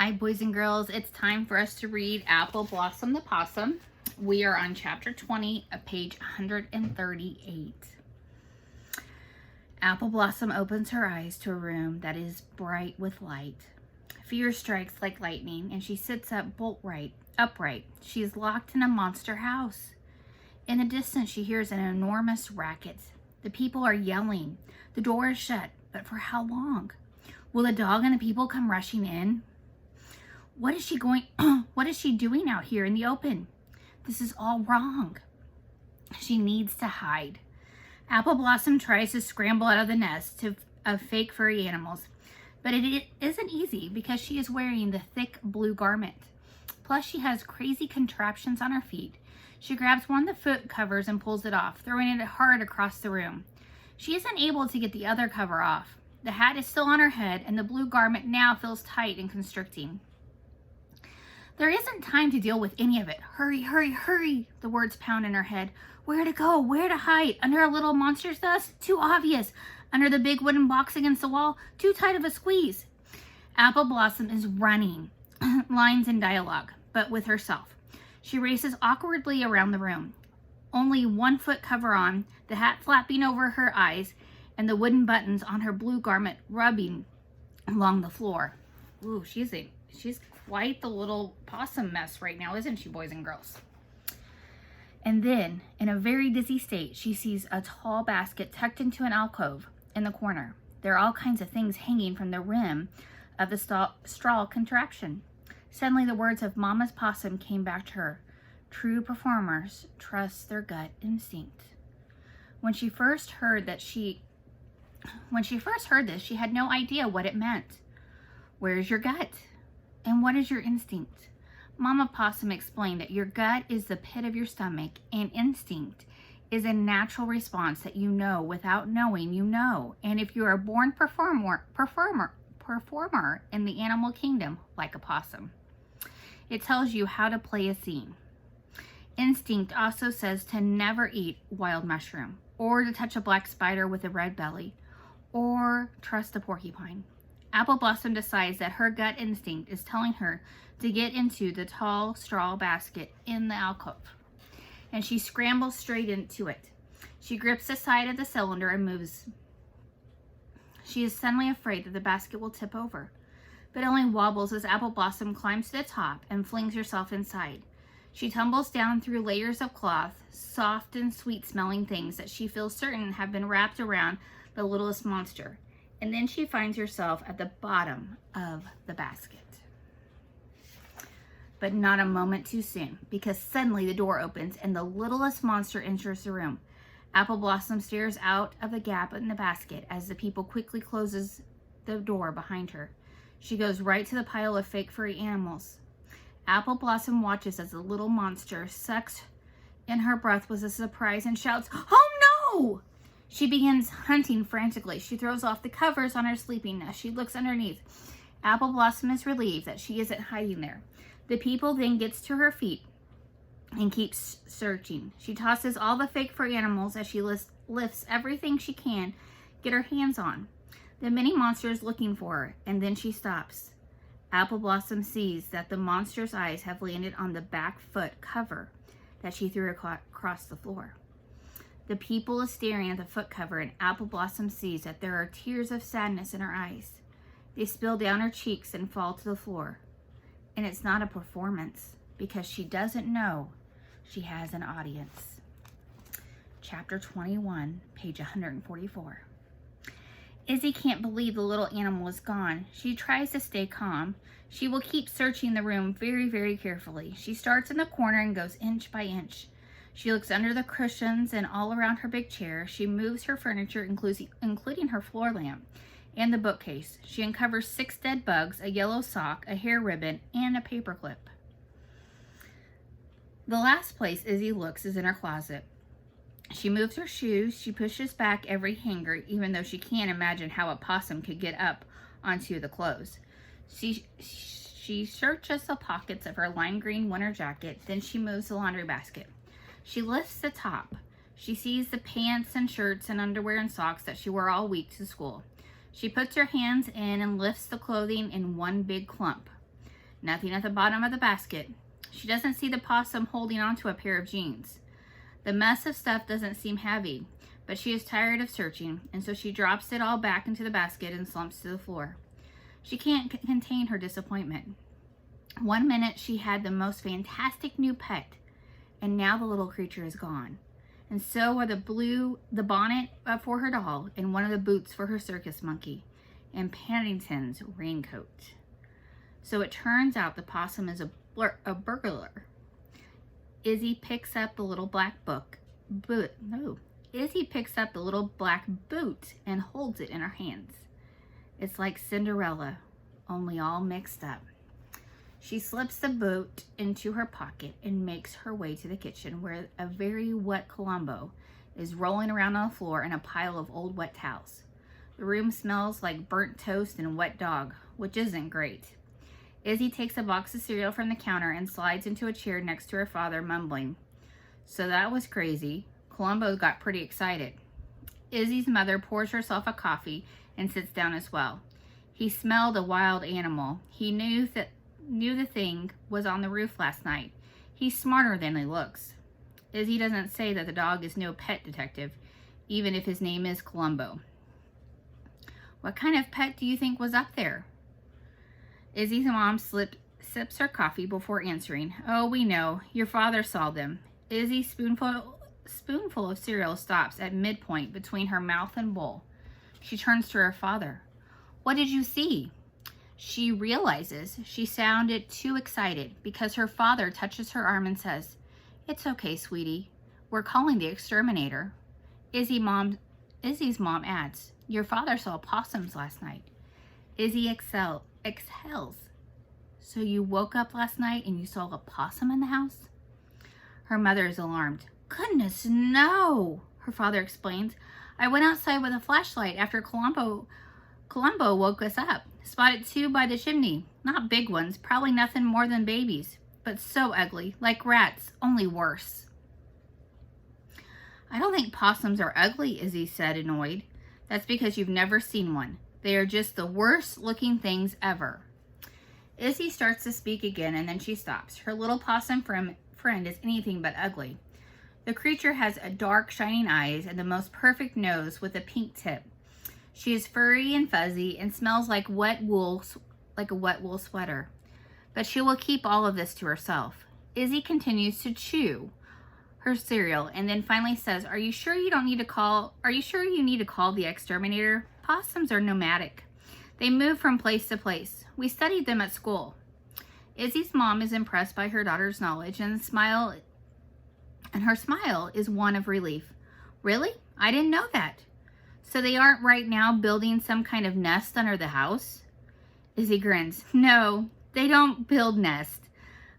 Hi, boys and girls. It's time for us to read Appleblossom the Possum. We are on chapter 20 of page 138. Appleblossom opens her eyes to a room that is bright with light. Fear strikes like lightning, and she sits up upright. She is locked in a monster house. In the distance, she hears an enormous racket. The people are yelling. The door is shut, but for how long? Will the dog and the people come rushing in? What is she doing out here in the open? This is all wrong. She needs to hide. Appleblossom tries to scramble out of the nest of fake furry animals, but it isn't easy because she is wearing the thick blue garment. Plus, she has crazy contraptions on her feet. She grabs one of the foot covers and pulls it off, throwing it hard across the room. She isn't able to get the other cover off. The hat is still on her head, and the blue garment now feels tight and constricting. There isn't time to deal with any of it. Hurry, hurry, hurry, the words pound in her head. Where to go? Where to hide? Under a little monster's nest? Too obvious. Under the big wooden box against the wall? Too tight of a squeeze. Appleblossom is running, lines in dialogue, but with herself. She races awkwardly around the room. Only 1 foot cover on, the hat flapping over her eyes, and the wooden buttons on her blue garment rubbing along the floor. Ooh, she's quite the little possum mess right now, isn't she, boys and girls? And then, in a very dizzy state, she sees a tall basket tucked into an alcove in the corner. There are all kinds of things hanging from the rim of the straw contraption. Suddenly, the words of Mama's possum came back to her. True performers trust their gut instinct. When she first heard this, she had no idea what it meant. Where's your gut? And what is your instinct? Mama Possum explained that your gut is the pit of your stomach, and instinct is a natural response that you know without knowing you know. And if you are a born performer in the animal kingdom, like a possum, it tells you how to play a scene. Instinct also says to never eat wild mushroom, or to touch a black spider with a red belly, or trust a porcupine. Appleblossom decides that her gut instinct is telling her to get into the tall straw basket in the alcove, and she scrambles straight into it. She grips the side of the cylinder and moves. She is suddenly afraid that the basket will tip over, but only wobbles as Appleblossom climbs to the top and flings herself inside. She tumbles down through layers of cloth, soft and sweet-smelling things that she feels certain have been wrapped around the littlest monster. And then she finds herself at the bottom of the basket. But not a moment too soon, because suddenly the door opens and the littlest monster enters the room. Appleblossom stares out of the gap in the basket as the people quickly closes the door behind her. She goes right to the pile of fake furry animals. Appleblossom watches as the little monster sucks in her breath with a surprise and shouts, "Oh no!" She begins hunting frantically. She throws off the covers on her sleeping nest. She looks underneath. Appleblossom is relieved that she isn't hiding there. The people then gets to her feet and keeps searching. She tosses all the fake fur animals as she lifts everything she can get her hands on. The mini monster is looking for her, and then she stops. Appleblossom sees that the monster's eyes have landed on the back foot cover that she threw across the floor. The people is staring at the foot cover, and Appleblossom sees that there are tears of sadness in her eyes. They spill down her cheeks and fall to the floor. And it's not a performance, because she doesn't know she has an audience. Chapter 21, page 144. Izzy can't believe the little animal is gone. She tries to stay calm. She will keep searching the room very, very carefully. She starts in the corner and goes inch by inch. She looks under the cushions and all around her big chair. She moves her furniture, including her floor lamp and the bookcase. She uncovers 6 dead bugs, a yellow sock, a hair ribbon, and a paperclip. The last place Izzy looks is in her closet. She moves her shoes. She pushes back every hanger, even though she can't imagine how a possum could get up onto the clothes. She searches the pockets of her lime green winter jacket. Then she moves the laundry basket. She lifts the top. She sees the pants and shirts and underwear and socks that she wore all week to school. She puts her hands in and lifts the clothing in one big clump. Nothing at the bottom of the basket. She doesn't see the possum holding onto a pair of jeans. The mess of stuff doesn't seem heavy, but she is tired of searching, and so she drops it all back into the basket and slumps to the floor. She can't contain her disappointment. One minute she had the most fantastic new pet, and now the little creature is gone. And so are the bonnet for her doll, and one of the boots for her circus monkey, and Paddington's raincoat. So it turns out the possum is a burglar. Izzy picks up the little black Izzy picks up the little black boot and holds it in her hands. It's like Cinderella, only all mixed up. She slips the boot into her pocket and makes her way to the kitchen, where a very wet Columbo is rolling around on the floor in a pile of old wet towels. The room smells like burnt toast and wet dog, which isn't great. Izzy takes a box of cereal from the counter and slides into a chair next to her father, mumbling. So that was crazy. Columbo got pretty excited. Izzy's mother pours herself a coffee and sits down as well. He smelled a wild animal. He knew the thing was on the roof last night. He's smarter than he looks. Izzy doesn't say that the dog is no pet detective, even if his name is Columbo. What kind of pet do you think was up there? Izzy's mom sips her coffee before answering. Oh, we know. Your father saw them. Izzy's spoonful of cereal stops at midpoint between her mouth and bowl. She turns to her father. What did you see? She realizes she sounded too excited because her father touches her arm and says, It's okay, sweetie. We're calling the exterminator. Izzy's mom adds, Your father saw possums last night. Izzy exhales. So you woke up last night and you saw a possum in the house? Her mother is alarmed. Goodness, no, her father explains. I went outside with a flashlight after Columbo woke us up. Spotted 2 by the chimney. Not big ones, probably nothing more than babies, but so ugly, like rats, only worse. I don't think possums are ugly, Izzy said, annoyed. That's because you've never seen one. They are just the worst looking things ever. Izzy starts to speak again, and then she stops. Her little possum friend is anything but ugly. The creature has a dark, shining eyes and the most perfect nose with a pink tip. She is furry and fuzzy and smells like a wet wool sweater. But she will keep all of this to herself. Izzy continues to chew her cereal and then finally says, Are you sure you need to call the exterminator? Possums are nomadic. They move from place to place. We studied them at school. Izzy's mom is impressed by her daughter's knowledge and her smile is one of relief. Really? I didn't know that. So they aren't right now building some kind of nest under the house? Izzy grins. No, they don't build nests.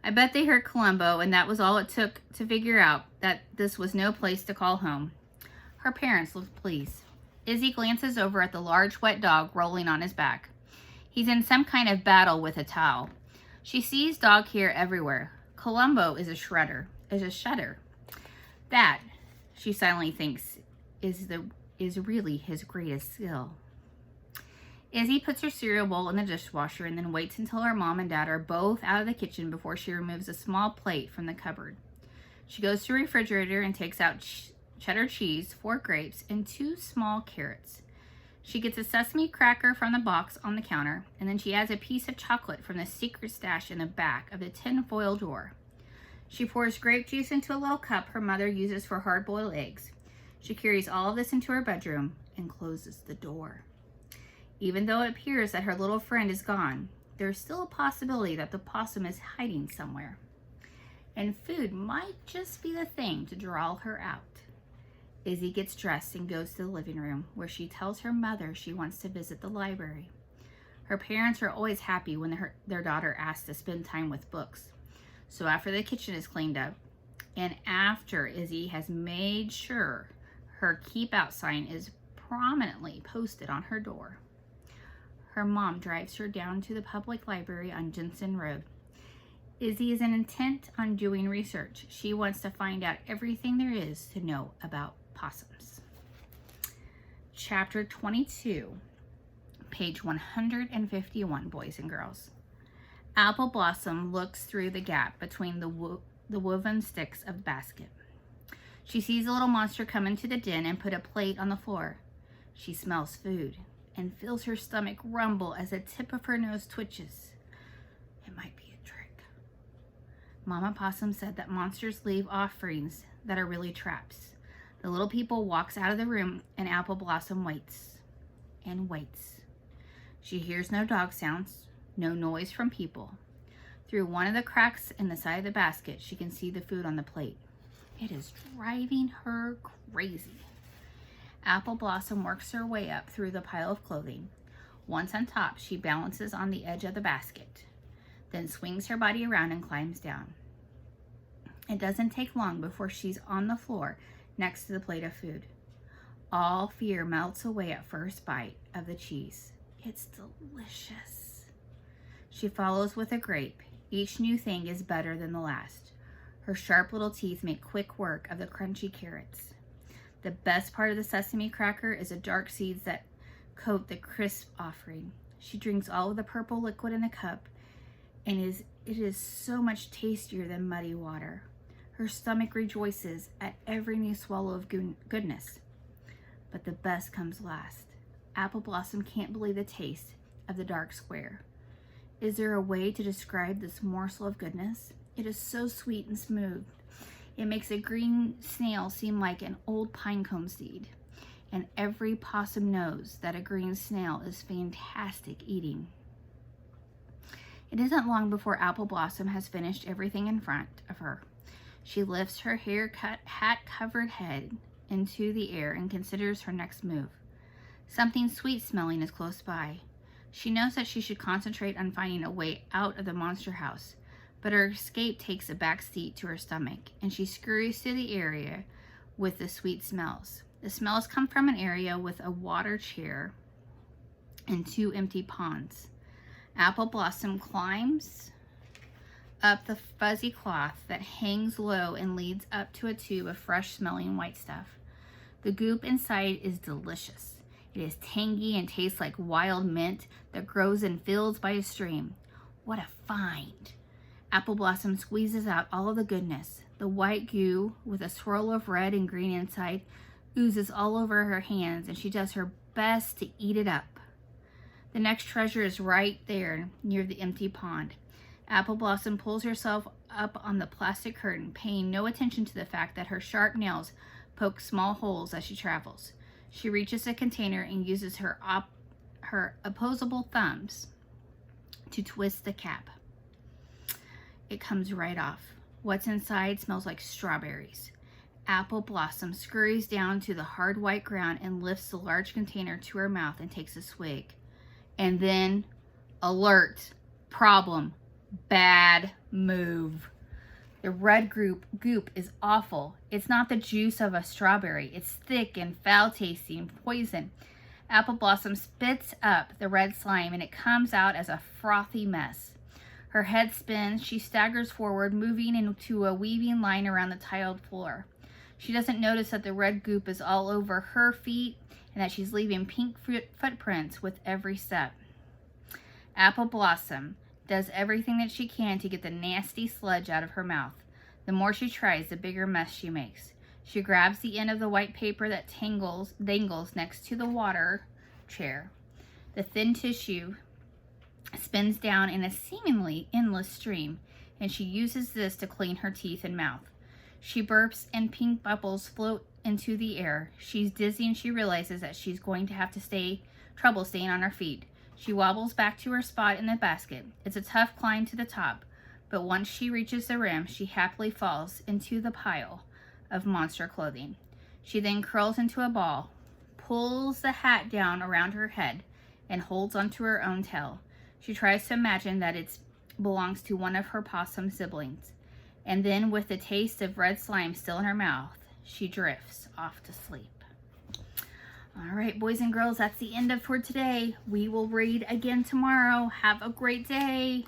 I bet they heard Columbo, and that was all it took to figure out that this was no place to call home. Her parents look pleased. Izzy glances over at the large wet dog rolling on his back. He's in some kind of battle with a towel. She sees dog hair everywhere. Columbo is a shudder. That, she silently thinks, is really his greatest skill. Izzy puts her cereal bowl in the dishwasher and then waits until her mom and dad are both out of the kitchen before she removes a small plate from the cupboard. She goes to the refrigerator and takes out cheddar cheese, 4 grapes, and 2 small carrots. She gets a sesame cracker from the box on the counter, and then she adds a piece of chocolate from the secret stash in the back of the tin-foil drawer. She pours grape juice into a little cup her mother uses for hard-boiled eggs. She carries all of this into her bedroom and closes the door. Even though it appears that her little friend is gone, there's still a possibility that the possum is hiding somewhere. And food might just be the thing to draw her out. Izzy gets dressed and goes to the living room, where she tells her mother she wants to visit the library. Her parents are always happy when their daughter asks to spend time with books. So after the kitchen is cleaned up, and after Izzy has made sure her keep out sign is prominently posted on her door, her mom drives her down to the public library on Jensen Road. Izzy is intent on doing research. She wants to find out everything there is to know about possums. Chapter 22, page 151, boys and girls. Appleblossom looks through the gap between the woven sticks of the basket. She sees a little monster come into the den and put a plate on the floor. She smells food and feels her stomach rumble as the tip of her nose twitches. It might be a trick. Mama Possum said that monsters leave offerings that are really traps. The little people walks out of the room and Appleblossom waits and waits. She hears no dog sounds, no noise from people. Through one of the cracks in the side of the basket, she can see the food on the plate. It is driving her crazy. Appleblossom works her way up through the pile of clothing. Once on top, she balances on the edge of the basket, then swings her body around and climbs down. It doesn't take long before she's on the floor next to the plate of food. All fear melts away at first bite of the cheese. It's delicious. She follows with a grape. Each new thing is better than the last. Her sharp little teeth make quick work of the crunchy carrots. The best part of the sesame cracker is the dark seeds that coat the crisp offering. She drinks all of the purple liquid in the cup, and it is so much tastier than muddy water. Her stomach rejoices at every new swallow of goodness. But the best comes last. Appleblossom can't believe the taste of the dark square. Is there a way to describe this morsel of goodness? It is so sweet and smooth. It makes a green snail seem like an old pinecone seed. And every possum knows that a green snail is fantastic eating. It isn't long before Appleblossom has finished everything in front of her. She lifts her haircut, hat-covered head into the air and considers her next move. Something sweet-smelling is close by. She knows that she should concentrate on finding a way out of the monster house, but her escape takes a back seat to her stomach, and she scurries to the area with the sweet smells. The smells come from an area with a water chair and 2 empty ponds. Appleblossom climbs up the fuzzy cloth that hangs low and leads up to a tube of fresh-smelling white stuff. The goop inside is delicious. It is tangy and tastes like wild mint that grows in fields by a stream. What a find! Appleblossom squeezes out all of the goodness. The white goo, with a swirl of red and green inside, oozes all over her hands, and she does her best to eat it up. The next treasure is right there near the empty pond. Appleblossom pulls herself up on the plastic curtain, paying no attention to the fact that her sharp nails poke small holes as she travels. She reaches a container and uses her opposable thumbs to twist the cap. It comes right off. What's inside smells like strawberries. Appleblossom scurries down to the hard white ground and lifts the large container to her mouth and takes a swig. And then, alert, problem, bad move. The red goop is awful. It's not the juice of a strawberry. It's thick and foul-tasting poison. Appleblossom spits up the red slime and it comes out as a frothy mess. Her head spins. She staggers forward, moving into a weaving line around the tiled floor. She doesn't notice that the red goop is all over her feet and that she's leaving pink footprints with every step. Appleblossom does everything that she can to get the nasty sludge out of her mouth. The more she tries, the bigger mess she makes. She grabs the end of the white paper that dangles next to the water chair. The thin tissue spins down in a seemingly endless stream, and she uses this to clean her teeth and mouth. She burps and pink bubbles float into the air. She's dizzy and she realizes that she's going to have trouble staying on her feet. She wobbles back to her spot in the basket. It's a tough climb to the top, but once she reaches the rim, she happily falls into the pile of monster clothing. She then curls into a ball, pulls the hat down around her head, and holds onto her own tail. She tries to imagine that it belongs to one of her possum siblings. And then, with the taste of red slime still in her mouth, she drifts off to sleep. All right, boys and girls, that's the end of for today. We will read again tomorrow. Have a great day.